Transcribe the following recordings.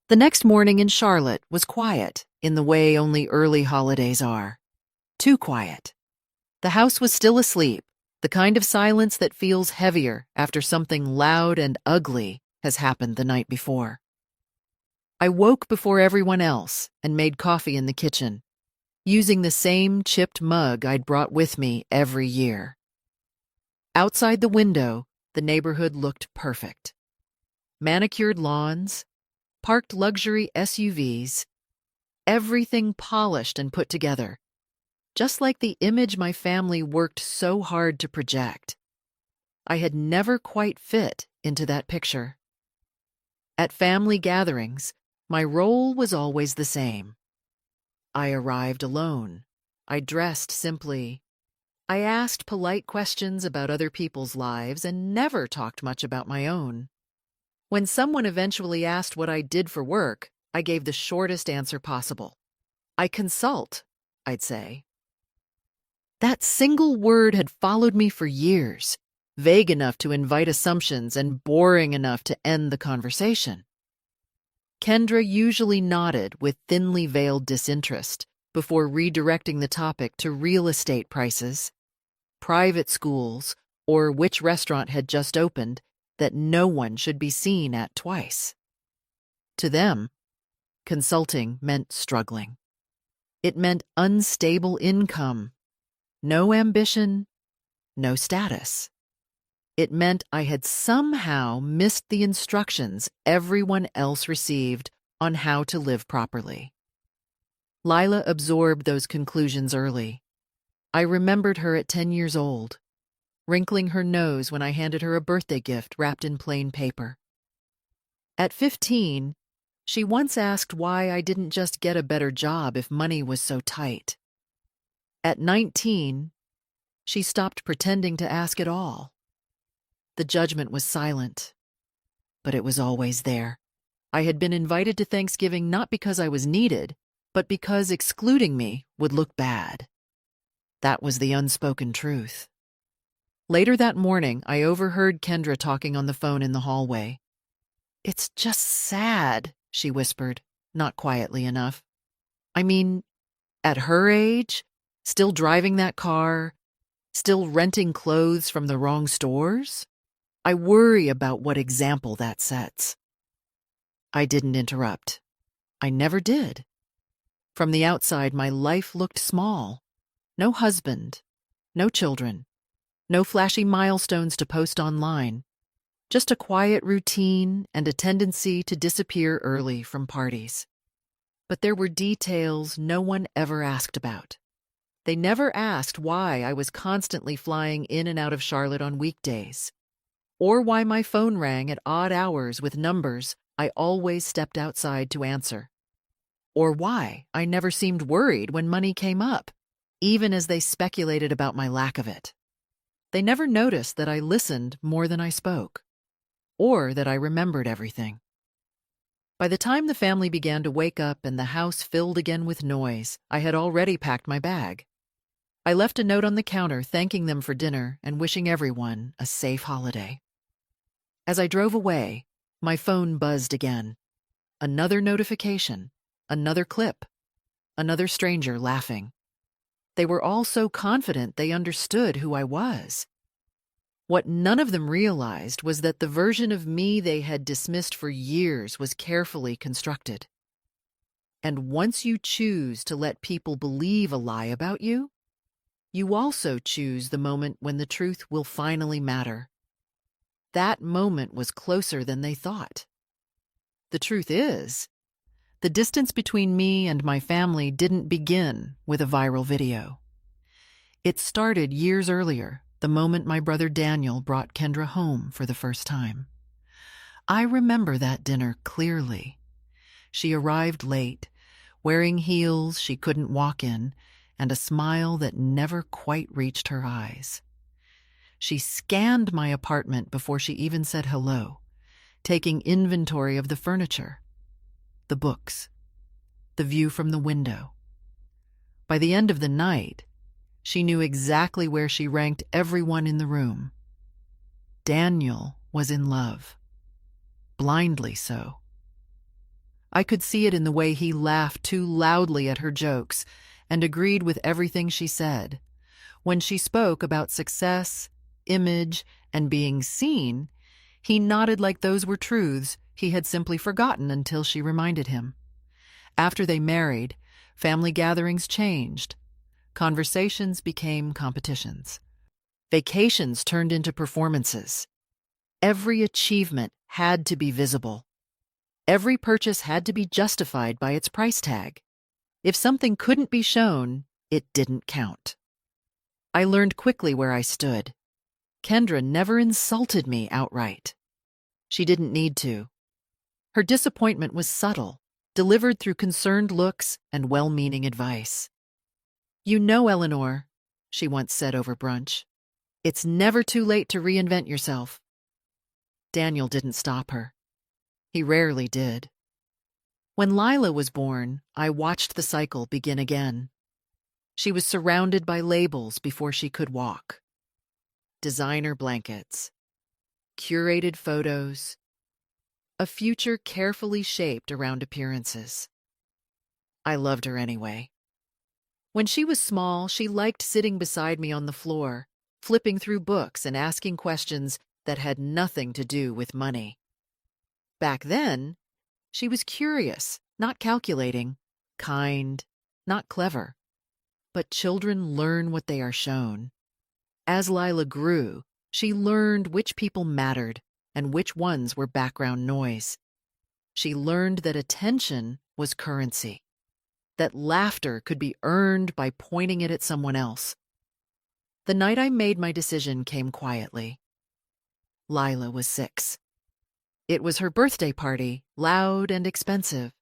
The next morning in Charlotte was quiet, in the way only early holidays are. Too quiet. The house was still asleep, the kind of silence that feels heavier after something loud and ugly has happened the night before. I woke before everyone else and made coffee in the kitchen, using the same chipped mug I'd brought with me every year. Outside the window, the neighborhood looked perfect. Manicured lawns, parked luxury SUVs, everything polished and put together, just like the image my family worked so hard to project. I had never quite fit into that picture. At family gatherings, my role was always the same. I arrived alone. I dressed simply. I asked polite questions about other people's lives and never talked much about my own. When someone eventually asked what I did for work, I gave the shortest answer possible. I consult, I'd say. That single word had followed me for years, vague enough to invite assumptions and boring enough to end the conversation. Kendra usually nodded with thinly veiled disinterest before redirecting the topic to real estate prices, private schools, or which restaurant had just opened that no one should be seen at twice. To them, consulting meant struggling. It meant unstable income, no ambition, no status. It meant I had somehow missed the instructions everyone else received on how to live properly. Lila absorbed those conclusions early. I remembered her at 10 years old, wrinkling her nose when I handed her a birthday gift wrapped in plain paper. At 15, she once asked why I didn't just get a better job if money was so tight. At 19, she stopped pretending to ask at all. The judgment was silent, but it was always there. I had been invited to Thanksgiving not because I was needed, but because excluding me would look bad. That was the unspoken truth. Later that morning, I overheard Kendra talking on the phone in the hallway. "It's just sad," she whispered, not quietly enough. "I mean, at her age, still driving that car, still renting clothes from the wrong stores? I worry about what example that sets." I didn't interrupt. I never did. From the outside, my life looked small. No husband, no children, no flashy milestones to post online. Just a quiet routine and a tendency to disappear early from parties. But there were details no one ever asked about. They never asked why I was constantly flying in and out of Charlotte on weekdays, or why my phone rang at odd hours with numbers I always stepped outside to answer, or why I never seemed worried when money came up, even as they speculated about my lack of it. They never noticed that I listened more than I spoke, or that I remembered everything. By the time the family began to wake up and the house filled again with noise, I had already packed my bag. I left a note on the counter thanking them for dinner and wishing everyone a safe holiday. As I drove away, my phone buzzed again. Another notification, another clip, another stranger laughing. They were all so confident they understood who I was. What none of them realized was that the version of me they had dismissed for years was carefully constructed. And once you choose to let people believe a lie about you, you also choose the moment when the truth will finally matter. That moment was closer than they thought. The truth is, the distance between me and my family didn't begin with a viral video. It started years earlier, the moment my brother Daniel brought Kendra home for the first time. I remember that dinner clearly. She arrived late, wearing heels she couldn't walk in, and a smile that never quite reached her eyes. She scanned my apartment before she even said hello, taking inventory of the furniture, the books, the view from the window. By the end of the night, she knew exactly where she ranked everyone in the room. Daniel was in love. Blindly so. I could see it in the way he laughed too loudly at her jokes and agreed with everything she said. When she spoke about success, image, and being seen, he nodded like those were truths he had simply forgotten until she reminded him. After they married, family gatherings changed. Conversations became competitions. Vacations turned into performances. Every achievement had to be visible. Every purchase had to be justified by its price tag. If something couldn't be shown, it didn't count. I learned quickly where I stood. Kendra never insulted me outright. She didn't need to. Her disappointment was subtle, delivered through concerned looks and well-meaning advice. "You know, Eleanor," she once said over brunch, "it's never too late to reinvent yourself." Daniel didn't stop her. He rarely did. When Lila was born, I watched the cycle begin again. She was surrounded by labels before she could walk. Designer blankets, curated photos, a future carefully shaped around appearances. I loved her anyway. When she was small, she liked sitting beside me on the floor, flipping through books and asking questions that had nothing to do with money. Back then, she was curious, not calculating, kind, not clever. But children learn what they are shown. As Lila grew, she learned which people mattered and which ones were background noise. She learned that attention was currency, that laughter could be earned by pointing it at someone else. The night I made my decision came quietly. Lila was 6. It was her birthday party, loud and expensive.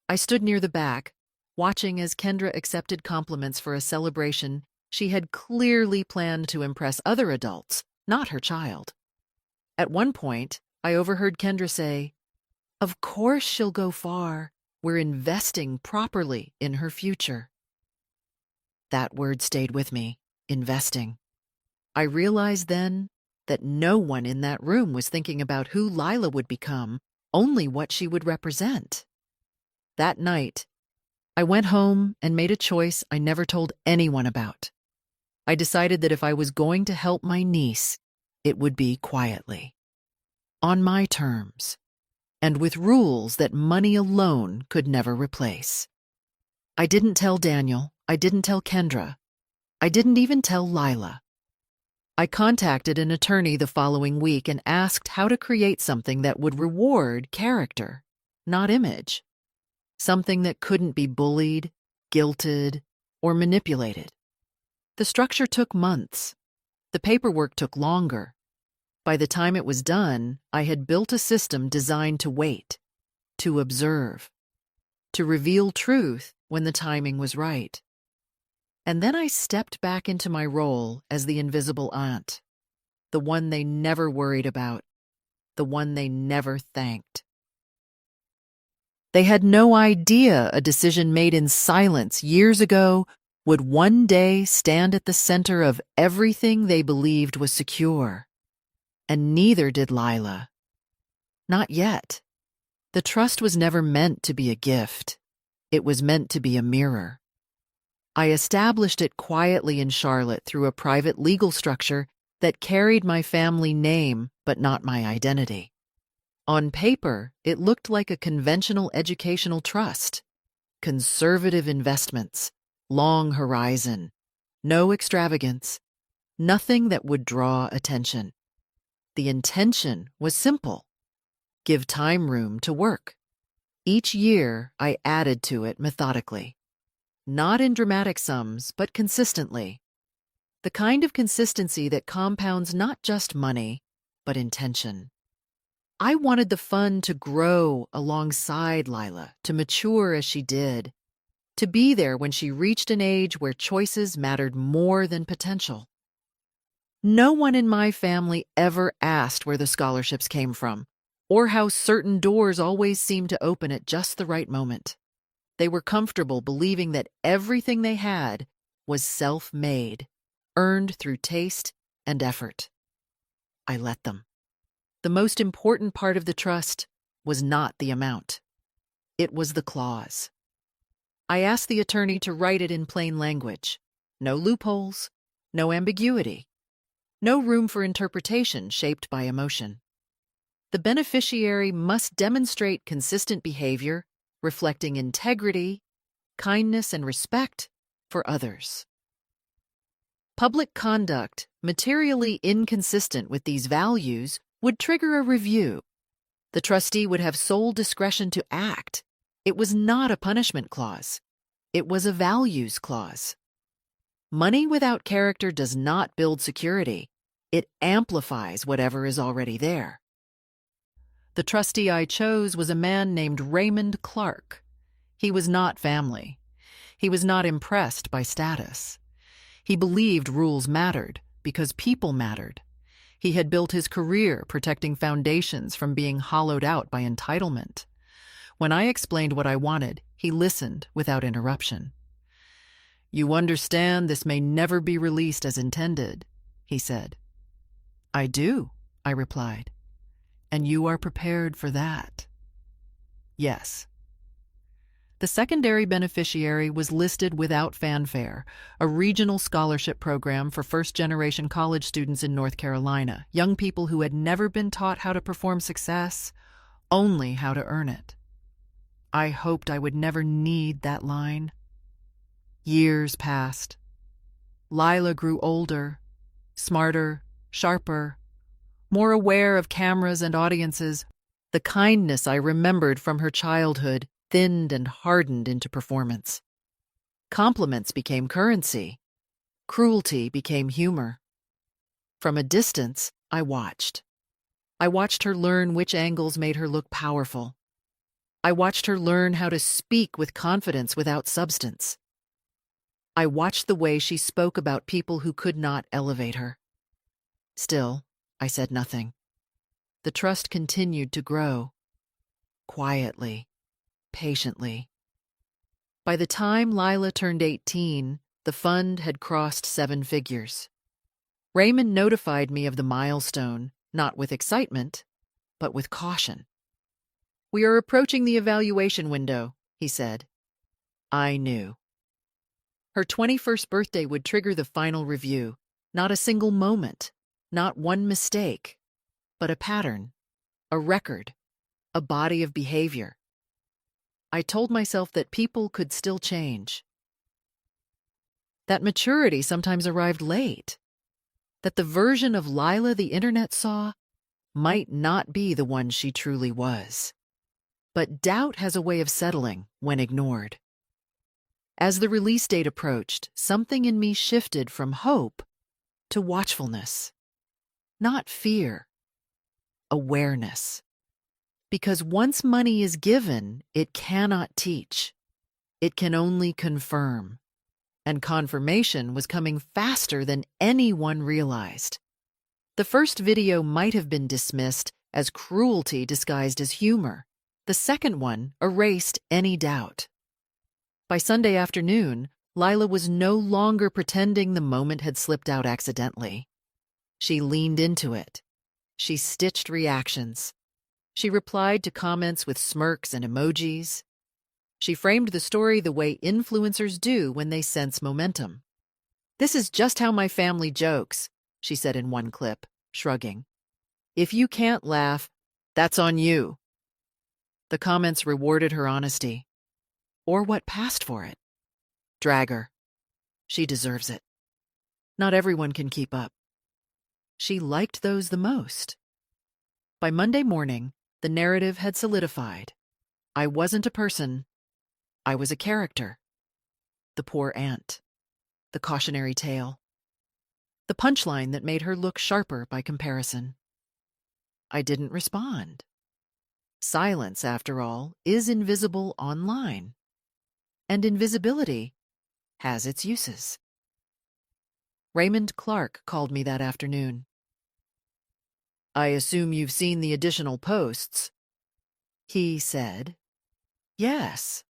I stood near the back, watching as Kendra accepted compliments for a celebration she had clearly planned to impress other adults, not her child. At one point, I overheard Kendra say, "Of course she'll go far. We're investing properly in her future." That word stayed with me, investing. I realized then that no one in that room was thinking about who Lila would become, only what she would represent. That night, I went home and made a choice I never told anyone about. I decided that if I was going to help my niece, it would be quietly, on my terms, and with rules that money alone could never replace. I didn't tell Daniel, I didn't tell Kendra, I didn't even tell Lila. I contacted an attorney the following week and asked how to create something that would reward character, not image. Something that couldn't be bullied, guilted, or manipulated. The structure took months. The paperwork took longer. By the time it was done, I had built a system designed to wait, to observe, to reveal truth when the timing was right. And then I stepped back into my role as the invisible aunt, the one they never worried about, the one they never thanked. They had no idea a decision made in silence years ago would one day stand at the center of everything they believed was secure. And neither did Lila. Not yet. The trust was never meant to be a gift. It was meant to be a mirror. I established it quietly in Charlotte through a private legal structure that carried my family name but not my identity. On paper, it looked like a conventional educational trust. Conservative investments, long horizon, no extravagance, nothing that would draw attention. The intention was simple: give time room to work. Each year, I added to it methodically. Not in dramatic sums, but consistently. The kind of consistency that compounds not just money, but intention. I wanted the fund to grow alongside Lila, to mature as she did, to be there when she reached an age where choices mattered more than potential. No one in my family ever asked where the scholarships came from, or how certain doors always seemed to open at just the right moment. They were comfortable believing that everything they had was self-made, earned through taste and effort. I let them. The most important part of the trust was not the amount. It was the clause. I asked the attorney to write it in plain language. No loopholes, no ambiguity, no room for interpretation shaped by emotion. The beneficiary must demonstrate consistent behavior, reflecting integrity, kindness, and respect for others. Public conduct materially inconsistent with these values would trigger a review. The trustee would have sole discretion to act. It was not a punishment clause. It was a values clause. Money without character does not build security. It amplifies whatever is already there. The trustee I chose was a man named Raymond Clark. He was not family. He was not impressed by status. He believed rules mattered because people mattered. He had built his career protecting foundations from being hollowed out by entitlement. When I explained what I wanted, he listened without interruption. "You understand this may never be released as intended," he said. "I do," I replied. "And you are prepared for that?" "Yes." The secondary beneficiary was listed without fanfare, a regional scholarship program for first-generation college students in North Carolina, young people who had never been taught how to perform success, only how to earn it. I hoped I would never need that line. Years passed. Lila grew older, smarter, sharper, more aware of cameras and audiences. The kindness I remembered from her childhood thinned and hardened into performance. Compliments became currency. Cruelty became humor. From a distance, I watched. I watched her learn which angles made her look powerful. I watched her learn how to speak with confidence without substance. I watched the way she spoke about people who could not elevate her. Still, I said nothing. The trust continued to grow. Quietly. Patiently. By the time Lila turned 18, the fund had crossed 7 figures. Raymond notified me of the milestone, not with excitement, but with caution. "We are approaching the evaluation window," he said. I knew. Her 21st birthday would trigger the final review. Not a single moment, not one mistake, but a pattern, a record, a body of behavior. I told myself that people could still change. That maturity sometimes arrived late. That the version of Lila the internet saw might not be the one she truly was. But doubt has a way of settling when ignored. As the release date approached, something in me shifted from hope to watchfulness. Not fear, awareness. Because once money is given, it cannot teach. It can only confirm. And confirmation was coming faster than anyone realized. The first video might have been dismissed as cruelty disguised as humor. The second one erased any doubt. By Sunday afternoon, Lila was no longer pretending the moment had slipped out accidentally. She leaned into it. She stitched reactions. She replied to comments with smirks and emojis. She framed the story the way influencers do when they sense momentum. "This is just how my family jokes," she said in one clip, shrugging. "If you can't laugh, that's on you." The comments rewarded her honesty. Or what passed for it. Drag her. She deserves it. Not everyone can keep up. She liked those the most. By Monday morning, the narrative had solidified. I wasn't a person. I was a character. The poor aunt. The cautionary tale. The punchline that made her look sharper by comparison. I didn't respond. Silence, after all, is invisible online. And invisibility has its uses. Raymond Clark called me that afternoon. "I assume you've seen the additional posts," he said. "Yes."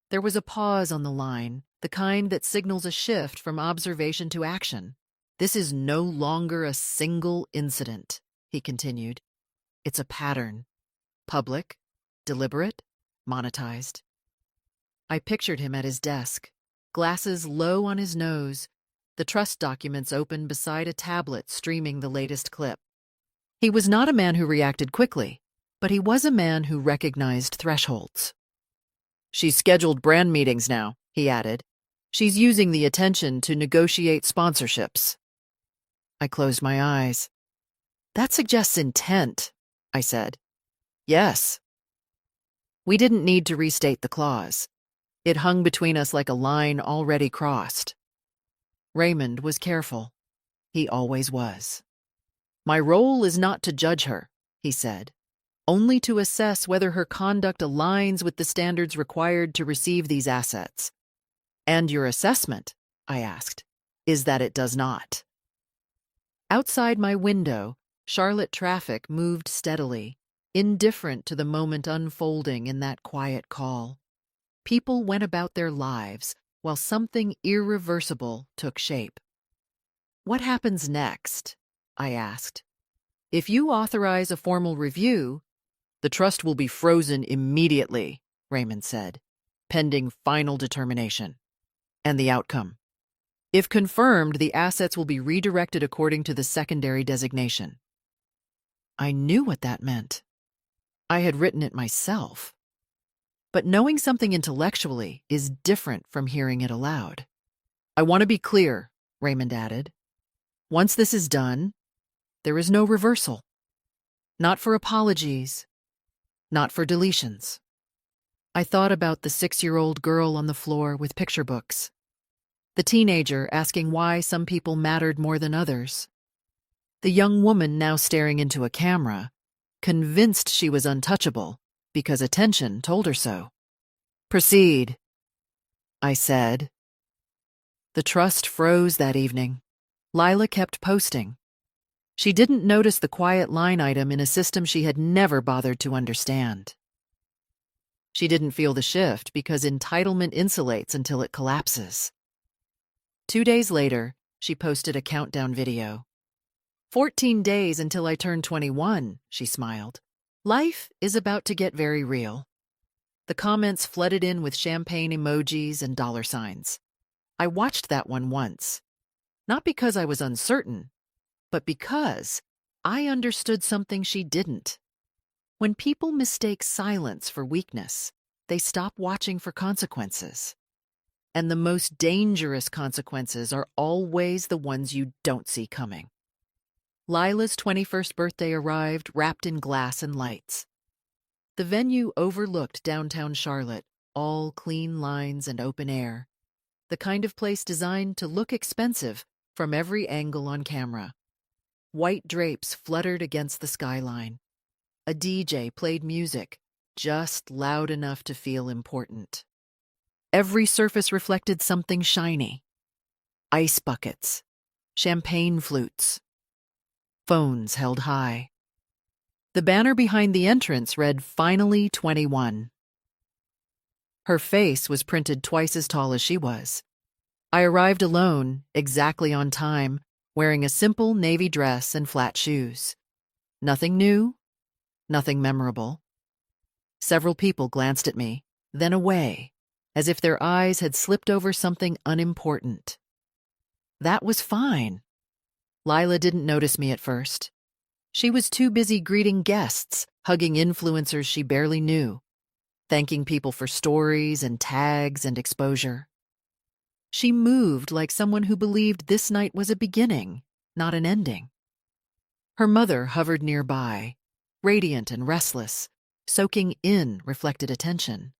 There was a pause on the line, the kind that signals a shift from observation to action. "This is no longer a single incident," he continued. "It's a pattern. Public, deliberate, monetized. I pictured him at his desk, glasses low on his nose, the trust documents open beside a tablet streaming the latest clip. He was not a man who reacted quickly, but he was a man who recognized thresholds. "She's scheduled brand meetings now," he added. "She's using the attention to negotiate sponsorships." I closed my eyes. "That suggests intent," I said. "Yes." We didn't need to restate the clause. It hung between us like a line already crossed. Raymond was careful. He always was. "My role is not to judge her," he said, "only to assess whether her conduct aligns with the standards required to receive these assets." "And your assessment," I asked, "is that it does not." Outside my window, Charlotte traffic moved steadily, indifferent to the moment unfolding in that quiet call. People went about their lives while something irreversible took shape. "What happens next?" I asked. "If you authorize a formal review, the trust will be frozen immediately," Raymond said, "pending final determination." "And the outcome?" "If confirmed, the assets will be redirected according to the secondary designation." I knew what that meant. I had written it myself. But knowing something intellectually is different from hearing it aloud. "I want to be clear," Raymond added. "Once this is done, there is no reversal. Not for apologies, not for deletions." I thought about the 6-year-old girl on the floor with picture books, the teenager asking why some people mattered more than others, the young woman now staring into a camera, convinced she was untouchable because attention told her so. "Proceed," I said. The trust froze that evening. Lila kept posting. She didn't notice the quiet line item in a system she had never bothered to understand. She didn't feel the shift because entitlement insulates until it collapses. 2 days later, she posted a countdown video. 14 days until I turn 21, she smiled. Life is about to get very real. The comments flooded in with champagne emojis and dollar signs. I watched that one once. Not because I was uncertain, but because I understood something she didn't. When people mistake silence for weakness, they stop watching for consequences. And the most dangerous consequences are always the ones you don't see coming. Lila's 21st birthday arrived wrapped in glass and lights. The venue overlooked downtown Charlotte, all clean lines and open air. The kind of place designed to look expensive from every angle on camera. White drapes fluttered against the skyline. A DJ played music, just loud enough to feel important. Every surface reflected something shiny. Ice buckets, champagne flutes, phones held high. The banner behind the entrance read, "Finally 21." Her face was printed twice as tall as she was. I arrived alone, exactly on time, wearing a simple navy dress and flat shoes. Nothing new, nothing memorable. Several people glanced at me, then away, as if their eyes had slipped over something unimportant. That was fine. Lila didn't notice me at first. She was too busy greeting guests, hugging influencers she barely knew, thanking people for stories and tags and exposure. She moved like someone who believed this night was a beginning, not an ending. Her mother hovered nearby, radiant and restless, soaking in reflected attention.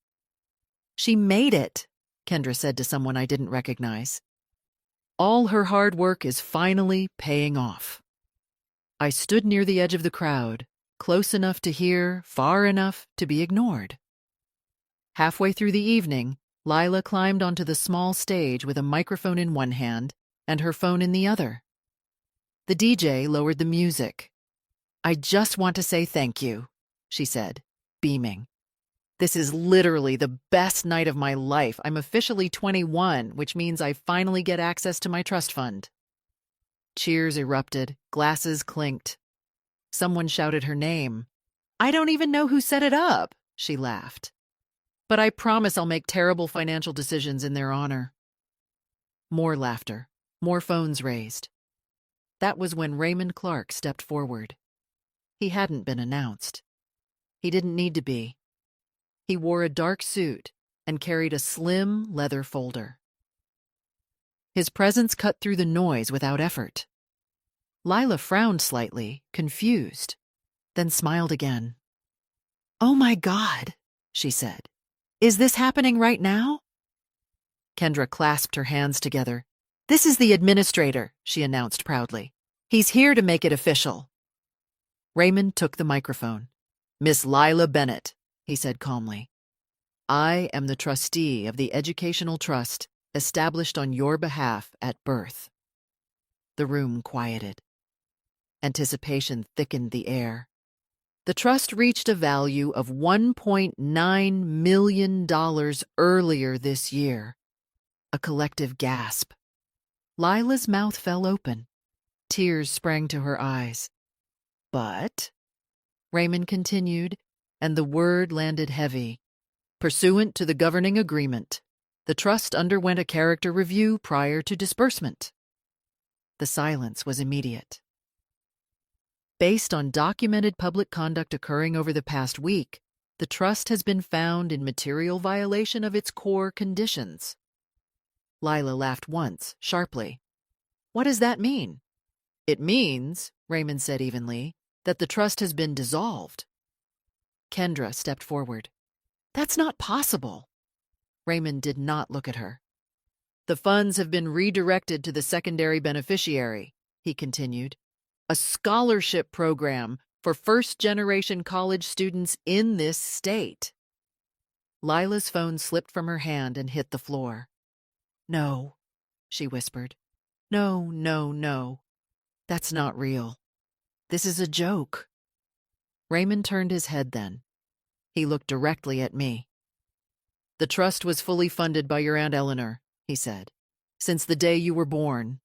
"She made it," Kendra said to someone I didn't recognize. "All her hard work is finally paying off." I stood near the edge of the crowd, close enough to hear, far enough to be ignored. Halfway through the evening, Lila climbed onto the small stage with a microphone in one hand and her phone in the other. The DJ lowered the music. "I just want to say thank you," she said, beaming. "This is literally the best night of my life. I'm officially 21, which means I finally get access to my trust fund." Cheers erupted, glasses clinked. Someone shouted her name. "I don't even know who set it up," she laughed. But I promise I'll make terrible financial decisions in their honor. More laughter, more phones raised. That was when Raymond Clark stepped forward. He hadn't been announced. He didn't need to be. He wore a dark suit and carried a slim leather folder. His presence cut through the noise without effort. Lila frowned slightly, confused, then smiled again. "Oh my God," she said. "Is this happening right now?" Kendra clasped her hands together. "This is the administrator," she announced proudly. "He's here to make it official." Raymond took the microphone. "Miss Lila Bennett," he said calmly. "I am the trustee of the Educational Trust established on your behalf at birth." The room quieted. Anticipation thickened the air. The trust reached a value of $1.9 million earlier this year. A collective gasp. Lila's mouth fell open. Tears sprang to her eyes. "But," Raymond continued, and the word landed heavy, "pursuant to the governing agreement, the trust underwent a character review prior to disbursement." The silence was immediate. Based on documented public conduct occurring over the past week, the trust has been found in material violation of its core conditions. Lila laughed once, sharply. "What does that mean?" "It means," Raymond said evenly, "that the trust has been dissolved." Kendra stepped forward. "That's not possible." Raymond did not look at her. "The funds have been redirected to the secondary beneficiary," he continued. "A scholarship program for first-generation college students in this state." Lila's phone slipped from her hand and hit the floor. "No," she whispered. "No, no, no. That's not real. This is a joke." Raymond turned his head then. He looked directly at me. "The trust was fully funded by your Aunt Eleanor," he said, "since the day you were born."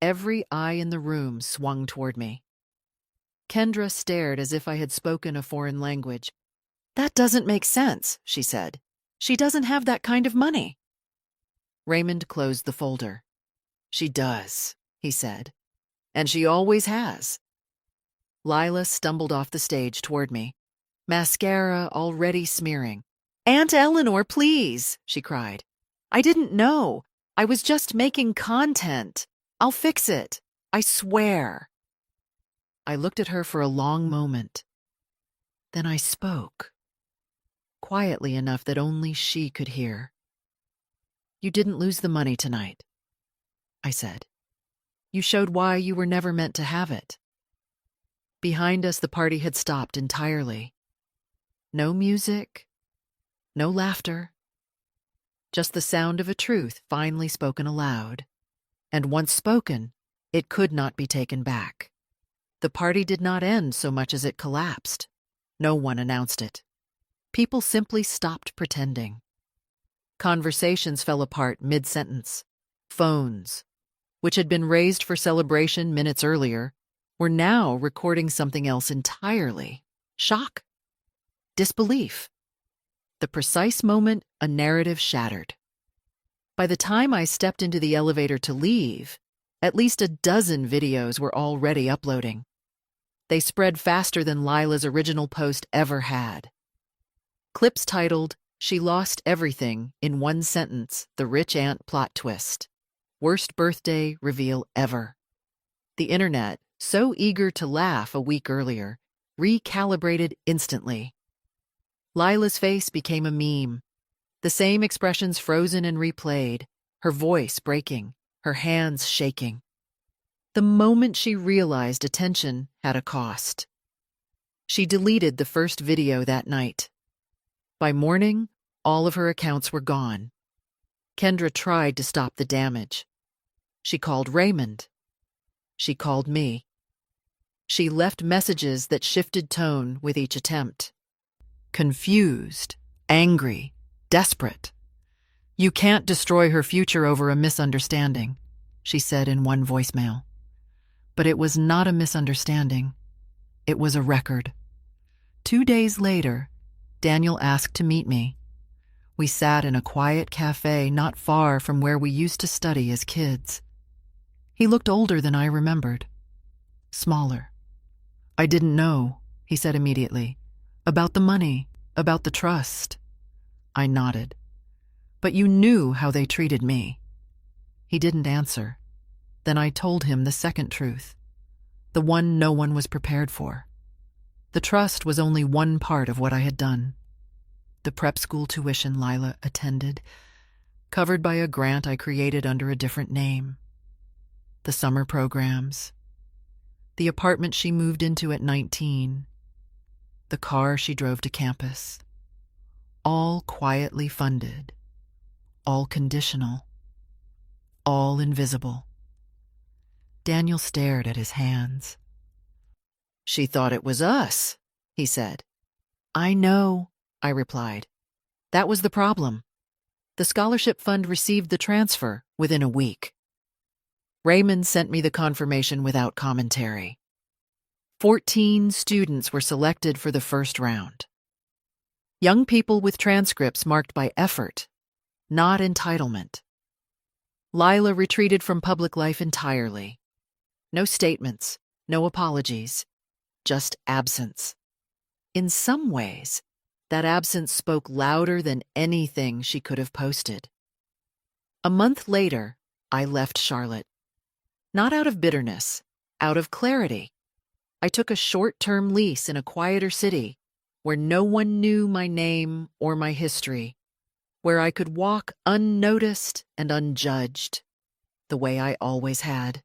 Every eye in the room swung toward me. Kendra stared as if I had spoken a foreign language. "That doesn't make sense," she said. "She doesn't have that kind of money." Raymond closed the folder. "She does," he said. "And she always has." Lila stumbled off the stage toward me, mascara already smearing. "Aunt Eleanor, please," she cried. "I didn't know. I was just making content. I'll fix it. I swear." I looked at her for a long moment. Then I spoke, quietly enough that only she could hear. "You didn't lose the money tonight," I said. "You showed why you were never meant to have it." Behind us, the party had stopped entirely. No music, no laughter, just the sound of a truth finally spoken aloud. And once spoken, it could not be taken back. The party did not end so much as it collapsed. No one announced it. People simply stopped pretending. Conversations fell apart mid-sentence. Phones, which had been raised for celebration minutes earlier, were now recording something else entirely. Shock. Disbelief. The precise moment a narrative shattered. By the time I stepped into the elevator to leave, at least a dozen videos were already uploading. They spread faster than Lila's original post ever had. Clips titled, "She Lost Everything in One Sentence, The Rich Aunt Plot Twist. Worst birthday reveal ever." The internet, so eager to laugh a week earlier, recalibrated instantly. Lila's face became a meme. The same expressions frozen and replayed, her voice breaking, her hands shaking. The moment she realized attention had a cost. She deleted the first video that night. By morning, all of her accounts were gone. Kendra tried to stop the damage. She called Raymond. She called me. She left messages that shifted tone with each attempt. Confused, angry, desperate. "You can't destroy her future over a misunderstanding," she said in one voicemail. But it was not a misunderstanding. It was a record. 2 days later, Daniel asked to meet me. We sat in a quiet cafe not far from where we used to study as kids. He looked older than I remembered. Smaller. "I didn't know," he said immediately. "About the money, about the trust." I nodded. "But you knew how they treated me." He didn't answer. Then I told him the second truth, the one no one was prepared for. The trust was only one part of what I had done. The prep school tuition Lila attended, covered by a grant I created under a different name. The summer programs. The apartment she moved into at 19. The car she drove to campus. All quietly funded. All conditional. All invisible. Daniel stared at his hands. "She thought it was us," he said. "I know," I replied. "That was the problem. The scholarship fund received the transfer within a week. Raymond sent me the confirmation without commentary. 14 students were selected for the first round. Young people with transcripts marked by effort, not entitlement. Lila retreated from public life entirely. No statements, no apologies, just absence. In some ways, that absence spoke louder than anything she could have posted. A month later, I left Charlotte. Not out of bitterness, out of clarity. I took a short-term lease in a quieter city where no one knew my name or my history, where I could walk unnoticed and unjudged, the way I always had.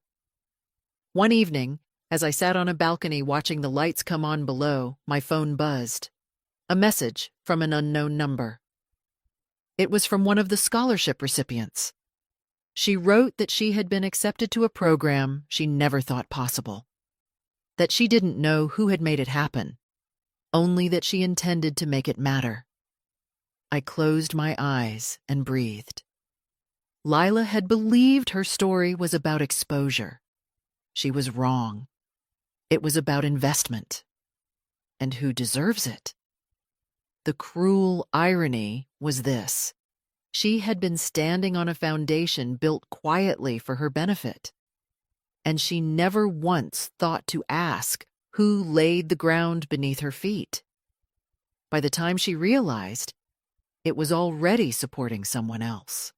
One evening, as I sat on a balcony watching the lights come on below, my phone buzzed. A message from an unknown number. It was from one of the scholarship recipients. She wrote that she had been accepted to a program she never thought possible. That she didn't know who had made it happen, only that she intended to make it matter. I closed my eyes and breathed. Lila had believed her story was about exposure. She was wrong. It was about investment. And who deserves it? The cruel irony was this. She had been standing on a foundation built quietly for her benefit. And she never once thought to ask who laid the ground beneath her feet. By the time she realized, it was already supporting someone else.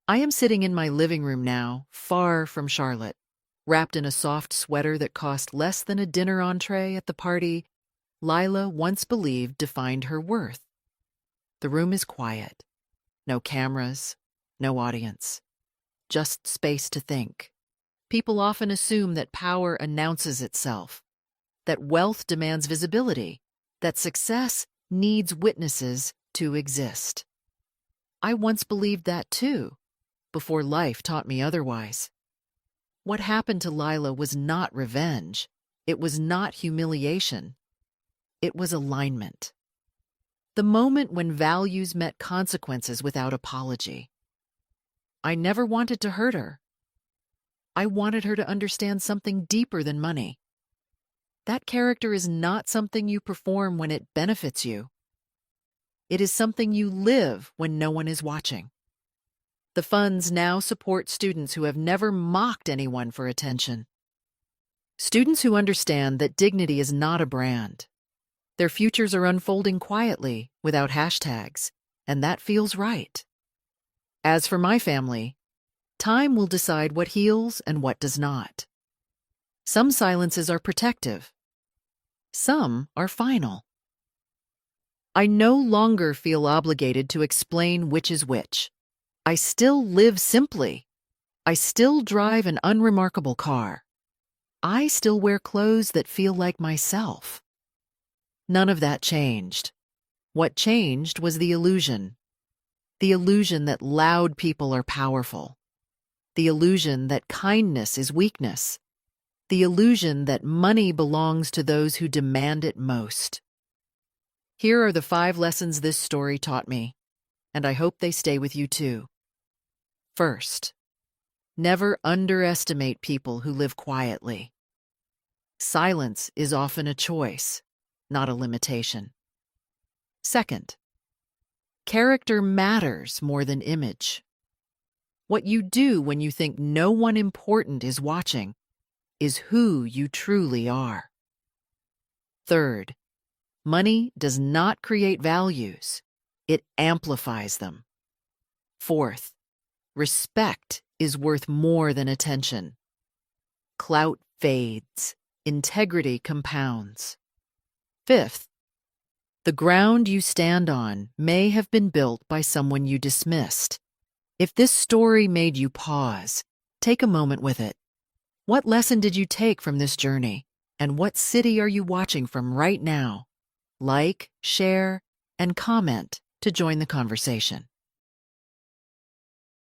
I am sitting in my living room now, far from Charlotte, wrapped in a soft sweater that cost less than a dinner entree at the party Lila once believed defined her worth. The room is quiet. No cameras, no audience. Just space to think. People often assume that power announces itself, that wealth demands visibility, that success needs witnesses to exist. I once believed that too, before life taught me otherwise. What happened to Lila was not revenge. It was not humiliation. It was alignment. The moment when values met consequences without apology. I never wanted to hurt her. I wanted her to understand something deeper than money. That character is not something you perform when it benefits you. It is something you live when no one is watching. The funds now support students who have never mocked anyone for attention. Students who understand that dignity is not a brand. Their futures are unfolding quietly, without hashtags, and that feels right. As for my family, time will decide what heals and what does not. Some silences are protective. Some are final. I no longer feel obligated to explain which is which. I still live simply. I still drive an unremarkable car. I still wear clothes that feel like myself. None of that changed. What changed was the illusion. The illusion that loud people are powerful. The illusion that kindness is weakness. The illusion that money belongs to those who demand it most. Here are the 5 lessons this story taught me, and I hope they stay with you too. First, never underestimate people who live quietly. Silence is often a choice, not a limitation. Second, Character matters more than image. What you do when you think no one important is watching is who you truly are. Third, money does not create values, it amplifies them. Fourth, respect is worth more than attention. Clout fades, integrity compounds. Fifth, the ground you stand on may have been built by someone you dismissed. If this story made you pause, take a moment with it. What lesson did you take from this journey? And what city are you watching from right now? Like, share, and comment to join the conversation.